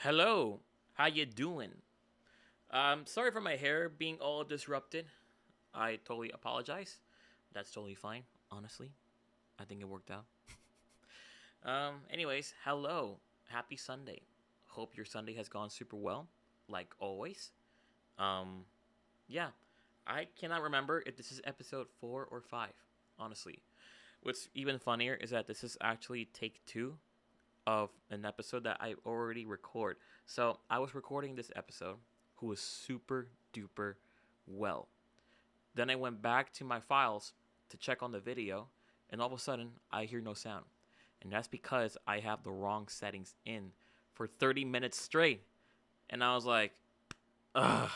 Hello, how you doing? Sorry for my hair being all disrupted. I totally apologize. That's totally fine, honestly. I think it worked out. Anyways, hello. Happy Sunday. Hope your Sunday has gone super well, like always. Um, yeah, I cannot remember if this is episode 4 or 5, honestly. What's even funnier is that this is actually take 2 of an episode that I already record. So I was recording this episode, who was super duper well. Then I went back to my files to check on the video, and all of a sudden I hear no sound. And that's because I have the wrong settings in for 30 minutes straight. And I was like, ugh.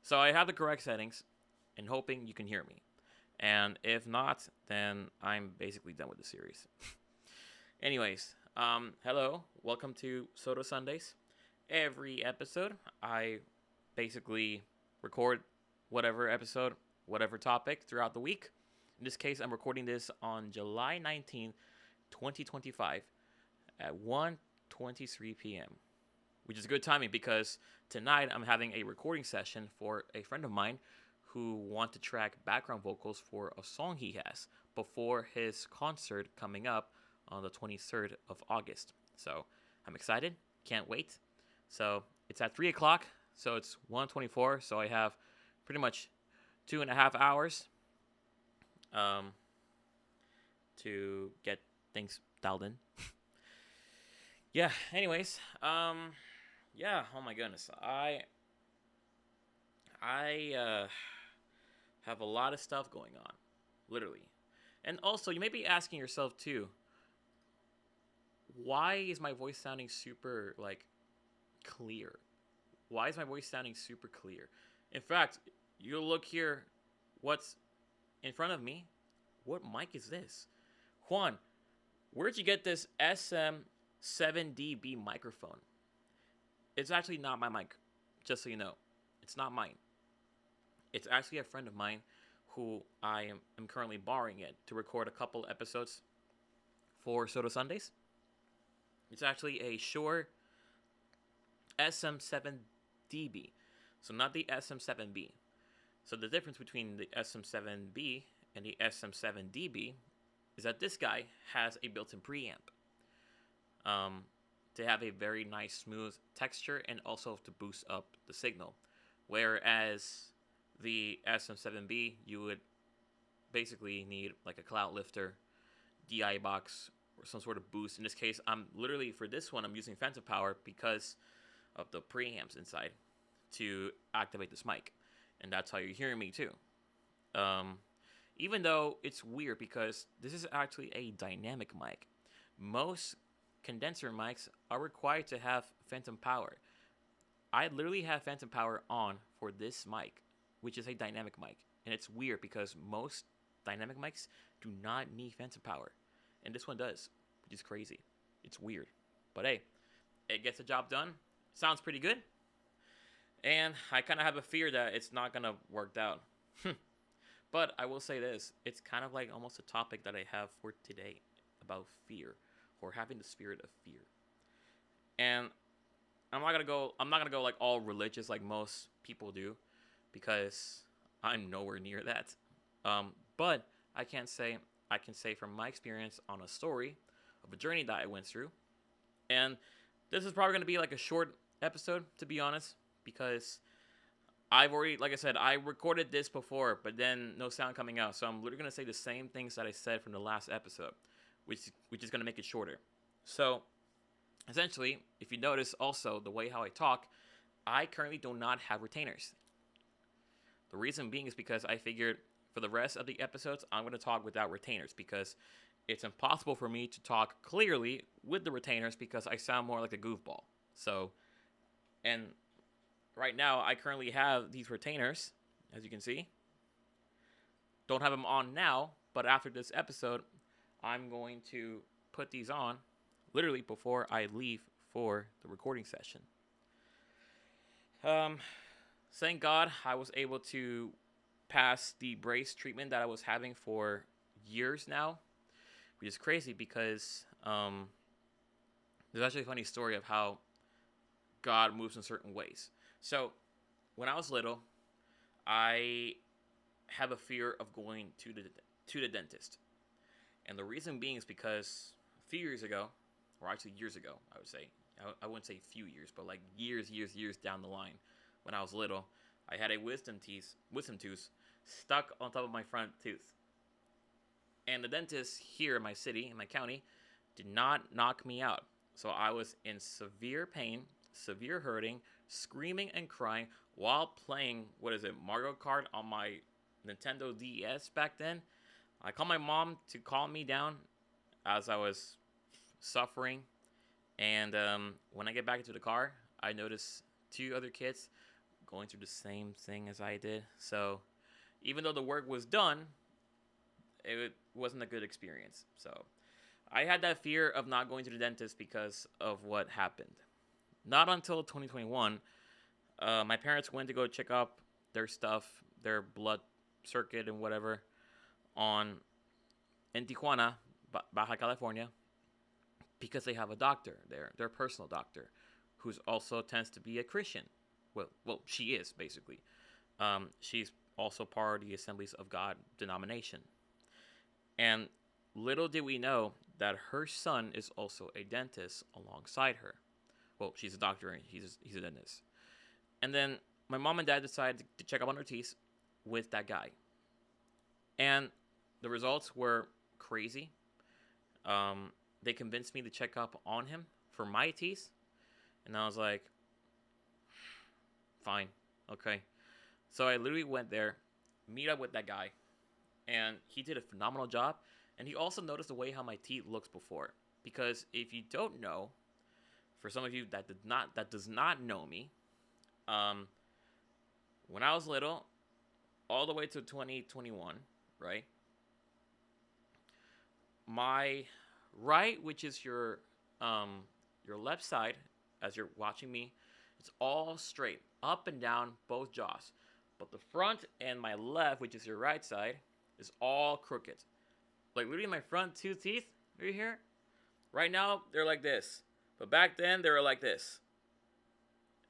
So I have the correct settings and hoping you can hear me. And if not, then I'm basically done with the series. Anyways, hello, welcome to SOTO Sundays. Every episode, I basically record whatever episode, whatever topic throughout the week. In this case, I'm recording this on July 19th, 2025 at 1:23 p.m., which is good timing because tonight I'm having a recording session for a friend of mine who wants to track background vocals for a song he has before his concert coming up on the 23rd of August. So I'm excited, can't wait. So it's at 3 o'clock, so it's 1:24. So I have pretty much 2.5 hours um, to get things dialed in. Yeah, anyways, yeah, oh my goodness. I have a lot of stuff going on, literally. And also, you may be asking yourself too, why is my voice sounding super like clear? Why is my voice sounding super clear? In fact, you look here, what's in front of me? What mic is this? Juan, where'd you get this SM7DB microphone? It's actually not my mic, just so you know. It's not mine. It's actually a friend of mine who I am currently borrowing it to record a couple episodes for Soto Sundays. It's actually a Shure SM7DB, so not the SM7B. So the difference between the SM7B and the SM7DB is that this guy has a built-in preamp um, to have a very nice smooth texture and also to boost up the signal. Whereas the SM7B, you would basically need like a cloud lifter, DI box, or some sort of boost. In this case, I'm literally for this one I'm using phantom power because of the preamps inside to activate this mic, and that's how you're hearing me too. Um, Even though it's weird because this is actually a dynamic mic, most condenser mics are required to have phantom power. I literally have phantom power on for this mic, which is a dynamic mic, and it's weird because most dynamic mics do not need phantom power, and this one does, which is crazy. It's weird, but hey, it gets the job done. Sounds pretty good, and I kind of have a fear that it's not gonna work out. But I will say this: it's kind of like almost a topic that I have for today about fear, or having the spirit of fear. And I'm not gonna go like all religious like most people do, because I'm nowhere near that. But I can say from my experience on a story of a journey that I went through, and this is probably gonna be like a short episode, to be honest, because I've already, like I said, I recorded this before, but then no sound coming out. So I'm literally gonna say the same things that I said from the last episode, which is gonna make it shorter. So essentially, if you notice also the way how I talk, I currently do not have retainers. The reason being is because I figured for the rest of the episodes, I'm gonna talk without retainers because it's impossible for me to talk clearly with the retainers because I sound more like a goofball. So, and right now, I currently have these retainers, as you can see. Don't have them on now, but after this episode, I'm going to put these on literally before I leave for the recording session. Um, Thank God I was able to pass the brace treatment that I was having for years now, which is crazy because there's actually a funny story of how God moves in certain ways. So when I was little, I have a fear of going to the dentist, and the reason being is because a few years ago, or actually years ago, I would say, I wouldn't say a few years, but like years down the line, when I was little, I had a wisdom tooth stuck on top of my front tooth, and the dentist here in my city, in my county, did not knock me out. So I was in severe pain, severe hurting, screaming and crying while playing, Mario Kart on my Nintendo DS back then. I called my mom to calm me down as I was suffering. And when I get back into the car, I noticed two other kids going through the same thing as I did. So even though the work was done, it wasn't a good experience. So I had that fear of not going to the dentist because of what happened. Not until 2021, my parents went to go check up their stuff, their blood circuit and whatever, in Tijuana, Baja California, because they have a doctor there, their personal doctor, who's also tends to be a Christian. Well, she is basically. She's also part of the Assemblies of God denomination. And little did we know that her son is also a dentist alongside her. Well, she's a doctor and he's a dentist. And then my mom and dad decided to check up on her teeth with that guy. And the results were crazy. They convinced me to check up on him for my teeth. And I was like, fine, okay. So I literally went there, meet up with that guy. And he did a phenomenal job. And he also noticed the way how my teeth looks before. Because if you don't know, for some of you that does not know me, when I was little, all the way to 2021, right? My right, which is your left side, as you're watching me, it's all straight, up and down, both jaws. But the front and my left, which is your right side, is all crooked. Like literally my front two teeth right here, right now they're like this. But back then they were like this.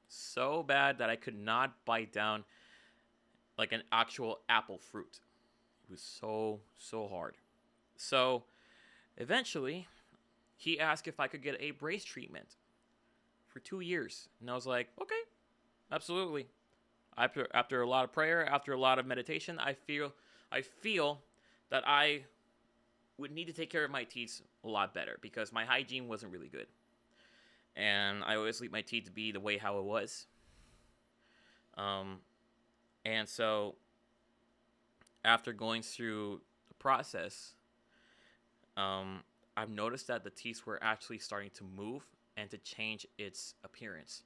So bad that I could not bite down like an actual apple fruit. It was so hard. So eventually he asked if I could get a brace treatment for 2 years. And I was like, okay, absolutely. After a lot of prayer, after a lot of meditation, I feel that I would need to take care of my teeth a lot better because my hygiene wasn't really good. And I always leave my teeth to be the way how it was. And so after going through the process, I've noticed that the teeth were actually starting to move and to change its appearance.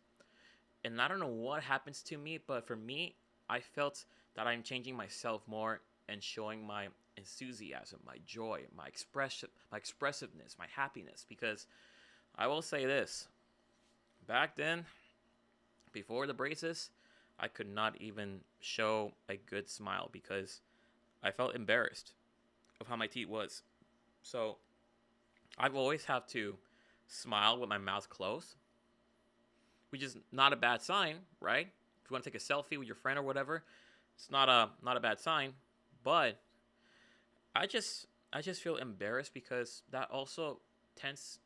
And I don't know what happens to me, but for me, I felt that I'm changing myself more and showing my enthusiasm, my joy, my expressiveness, my happiness. Because I will say this, back then, before the braces, I could not even show a good smile because I felt embarrassed of how my teeth was. So I've always have to smile with my mouth closed, which is not a bad sign, right? If you want to take a selfie with your friend or whatever, it's not a bad sign. But I just feel embarrassed because that also tends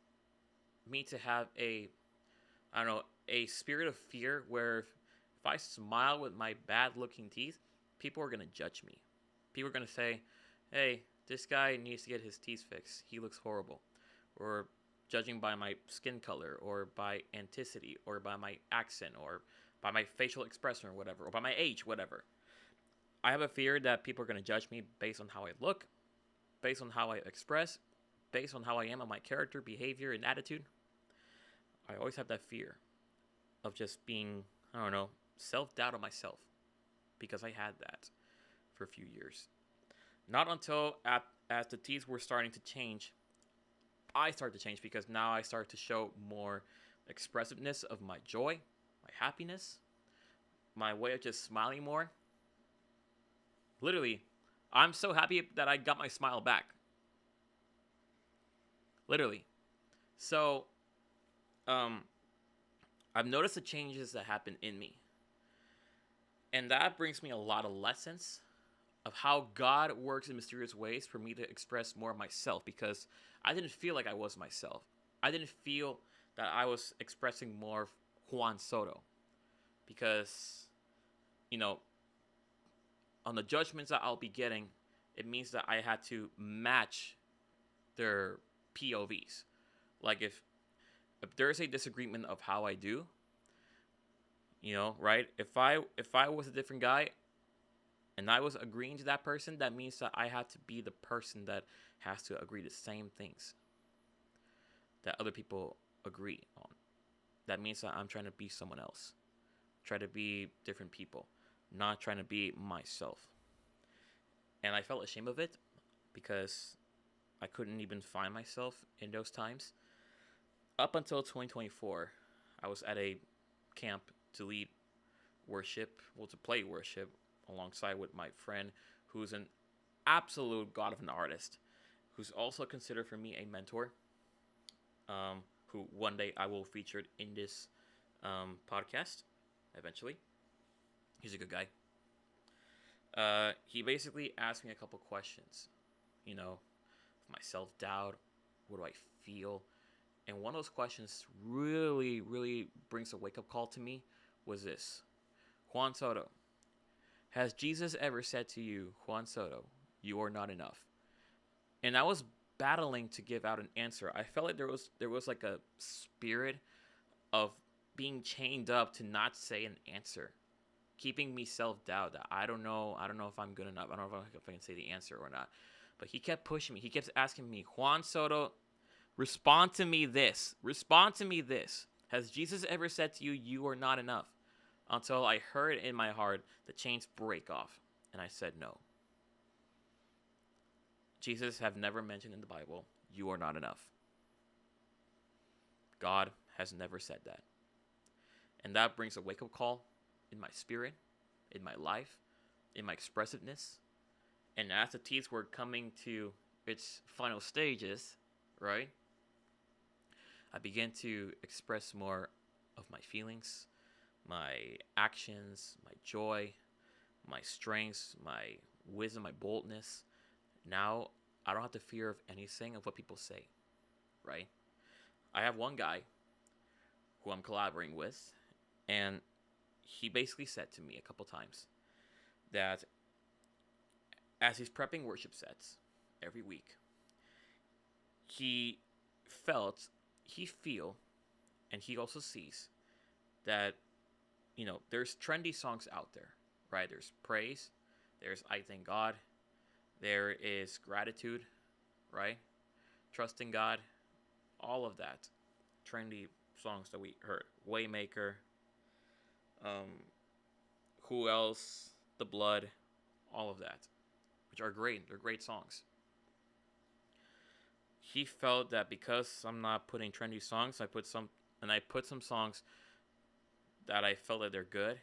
me to have a spirit of fear where if I smile with my bad looking teeth, people are going to judge me. People are going to say, hey, this guy needs to get his teeth fixed. He looks horrible. Or judging by my skin color or by authenticity or by my accent or by my facial expression or whatever, or by my age, whatever. I have a fear that people are going to judge me based on how I look, based on how I express, based on how I am on my character, behavior, and attitude. I always have that fear of just being, self-doubt on myself because I had that for a few years. Not until as the teeth were starting to change, I started to change because now I started to show more expressiveness of my joy, my happiness, my way of just smiling more. Literally, I'm so happy that I got my smile back. Literally. So, I I've noticed the changes that happen in me. And that brings me a lot of lessons of how God works in mysterious ways for me to express more of myself, because I didn't feel like I was myself. I didn't feel that I was expressing more of Juan Soto, because, you know, on the judgments that I'll be getting, it means that I had to match their POVs. Like if there's a disagreement of how I do, right? If I was a different guy and I was agreeing to that person, that means that I have to be the person that has to agree to the same things that other people agree on. That means that I'm trying to be someone else, try to be different people, not trying to be myself. And I felt ashamed of it because I couldn't even find myself in those times. Up until 2024, I was at a camp to lead worship, to play worship alongside with my friend who's an absolute god of an artist, who's also considered for me a mentor, who one day I will feature in this podcast eventually. He's a good guy. He basically asked me a couple questions, my self-doubt, what do I feel? And one of those questions really, really brings a wake-up call to me was this: Juan Soto, has Jesus ever said to you, Juan Soto, you are not enough? And I was battling to give out an answer. I felt like there was like a spirit of being chained up to not say an answer, keeping me self-doubt that I don't know if I'm good enough. I don't know if I can say the answer or not. But he kept pushing me. He kept asking me, Juan Soto, respond to me this. Respond to me this. Has Jesus ever said to you, you are not enough? Until I heard in my heart the chains break off. And I said no. Jesus have never mentioned in the Bible, you are not enough. God has never said that. And that brings a wake-up call in my spirit, in my life, in my expressiveness. And as the teeth were coming to its final stages, right, I began to express more of my feelings, my actions, my joy, my strengths, my wisdom, my boldness. Now I don't have to fear of anything of what people say, right? I have one guy who I'm collaborating with, and he basically said to me a couple times that as he's prepping worship sets every week, he feel, and he also sees that, there's trendy songs out there, right? There's praise, there's I thank God, there is gratitude, right? Trusting God, all of that. Trendy songs that we heard. Waymaker, who else? The Blood, all of that, which are great. They're great songs. He felt that because I'm not putting trendy songs, I put some songs that I felt that they're good.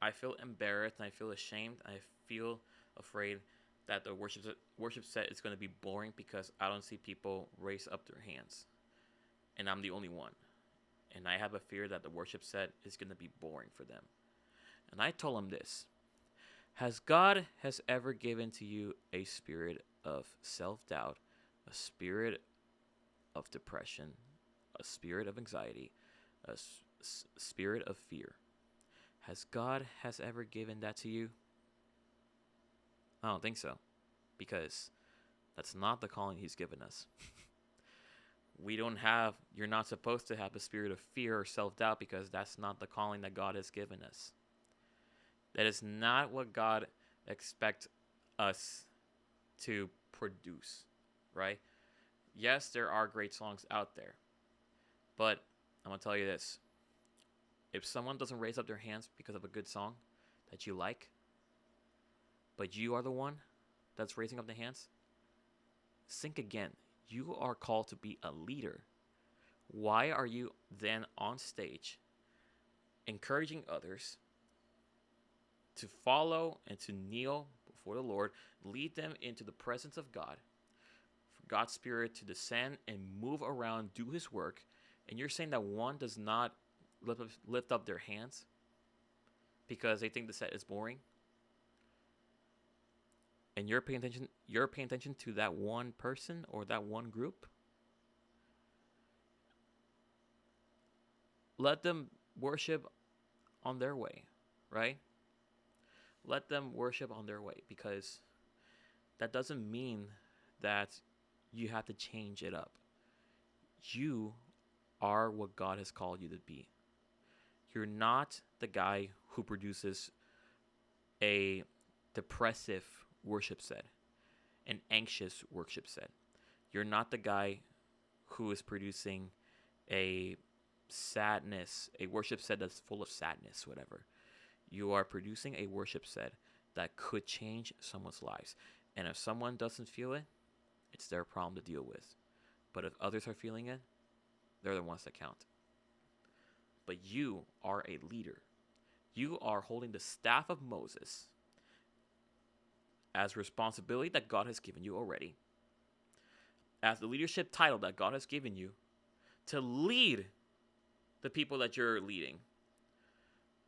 I feel embarrassed and I feel ashamed. I feel afraid that the worship set is going to be boring because I don't see people raise up their hands, and I'm the only one. And I have a fear that the worship set is going to be boring for them. And I told him this: has God ever given to you a spirit of self-doubt, a spirit of depression, a spirit of anxiety, a spirit of fear? Has God ever given that to you? I don't think so, because that's not the calling he's given us. You're not supposed to have a spirit of fear or self-doubt, because that's not the calling that God has given us. That is not what God expects us to produce, right? Yes, there are great songs out there, but I'm going to tell you this. If someone doesn't raise up their hands because of a good song that you like, but you are the one that's raising up the hands, think again. You are called to be a leader. Why are you then on stage encouraging others to follow and to kneel before the Lord, lead them into the presence of God, for God's Spirit to descend and move around, do His work, and you're saying that one does not lift up their hands because they think the set is boring, and you're paying attention to that one person or that one group, let them worship on their way, right? Let them worship on their way, because that doesn't mean that you have to change it up. You are what God has called you to be. You're not the guy who produces a depressive worship set, an anxious worship set. You're not the guy who is producing a a worship set that's full of sadness, whatever. You are producing a worship set that could change someone's lives. And if someone doesn't feel it, it's their problem to deal with. But if others are feeling it, they're the ones that count. But you are a leader. You are holding the staff of Moses as responsibility that God has given you already, as the leadership title that God has given you, to lead the people that you're leading.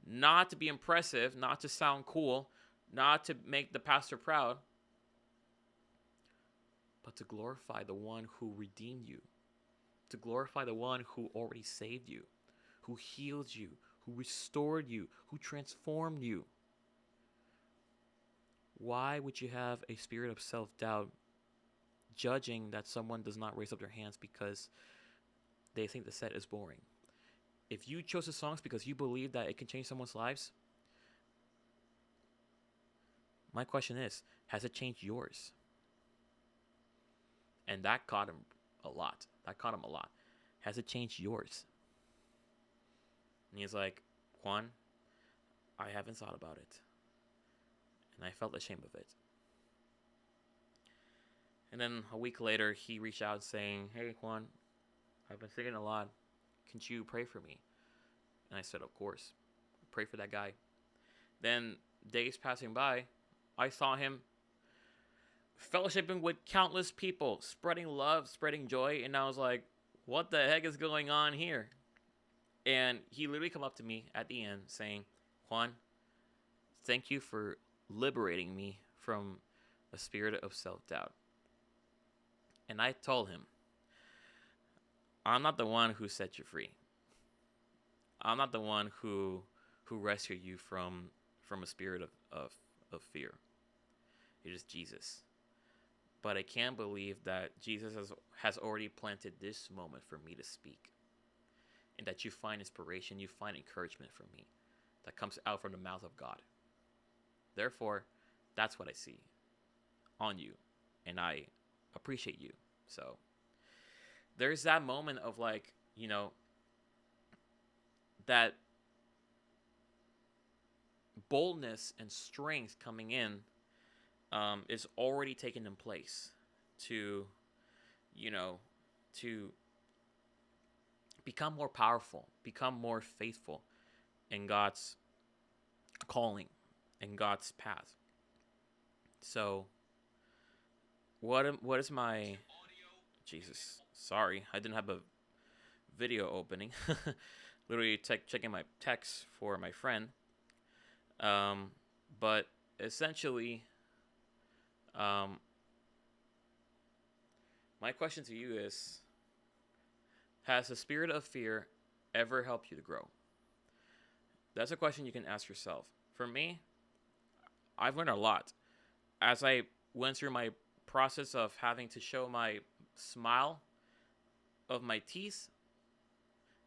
Not to be impressive, not to sound cool, not to make the pastor proud, but to glorify the one who redeemed you, to glorify the one who already saved you, who healed you, who restored you, who transformed you. Why would you have a spirit of self-doubt judging that someone does not raise up their hands because they think the set is boring? If you chose the songs because you believe that it can change someone's lives, my question is, has it changed yours? And that caught him a lot. Has it changed yours? And he's like, Juan, I haven't thought about it. And I felt ashamed of it. And then a week later, he reached out saying, hey, Juan, I've been thinking a lot. Can't you pray for me? And I said, of course. Pray for that guy. Then, days passing by, I saw him fellowshipping with countless people, spreading love, spreading joy. And I was like, what the heck is going on here? And he literally come up to me at the end saying, Juan, thank you for liberating me from a spirit of self-doubt. And I told him, I'm not the one who set you free. I'm not the one who rescued you from a spirit of fear. It is Jesus. But I can't believe that Jesus has already planted this moment for me to speak. And that you find inspiration, you find encouragement from me that comes out from the mouth of God. Therefore, that's what I see on you. And I appreciate you. So there's that moment of like, that boldness and strength coming in is already taken in place to become more powerful, become more faithful in God's calling, in God's path. So what is my... Jesus, sorry, I didn't have a video opening. Literally checking my text for my friend. But essentially, my question to you is, has the spirit of fear ever helped you to grow? That's a question you can ask yourself. For me, I've learned a lot. As I went through my process of having to show my smile of my teeth,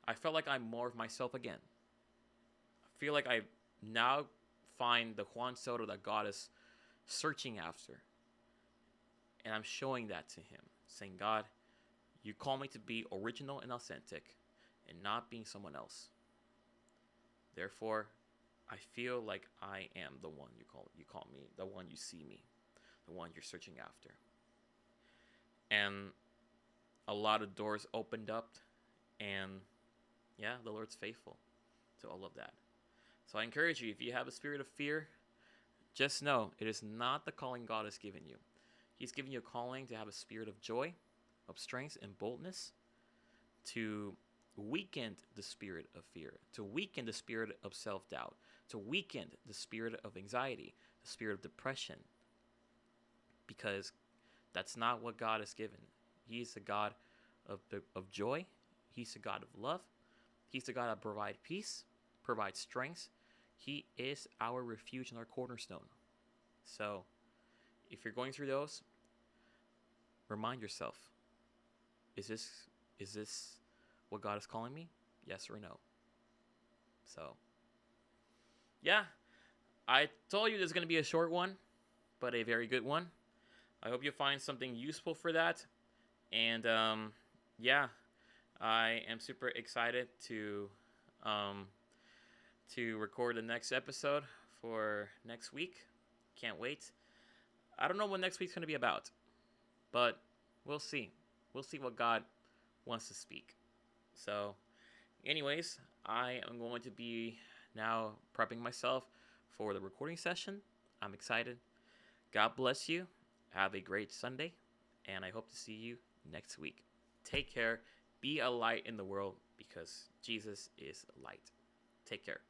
I felt like I'm more of myself again. I feel like I now find the Juan Soto that God is searching after. And I'm showing that to him, saying, God, you call me to be original and authentic and not being someone else. Therefore, I feel like I am the one you call me, the one you see me, the one you're searching after. And a lot of doors opened up, and yeah, the Lord's faithful to all of that. So I encourage you, if you have a spirit of fear, just know it is not the calling God has given you. He's given you a calling to have a spirit of joy, of strength, and boldness to weaken the spirit of fear, to weaken the spirit of self-doubt, to weaken the spirit of anxiety, the spirit of depression, because that's not what God has given. He's the God of joy. He's the God of love. He's the God that provides peace, provides strength. He is our refuge and our cornerstone. So, if you're going through those, remind yourself, is this what God is calling me? Yes or no? So, yeah, I told you this is going to be a short one, but a very good one. I hope you find something useful for that. And yeah, I am super excited to record the next episode for next week. Can't wait. I don't know what next week's going to be about, but we'll see. We'll see what God wants to speak. So, anyways, I am going to be now prepping myself for the recording session. I'm excited. God bless you. Have a great Sunday, and I hope to see you next week. Take care. Be a light in the world because Jesus is light. Take care.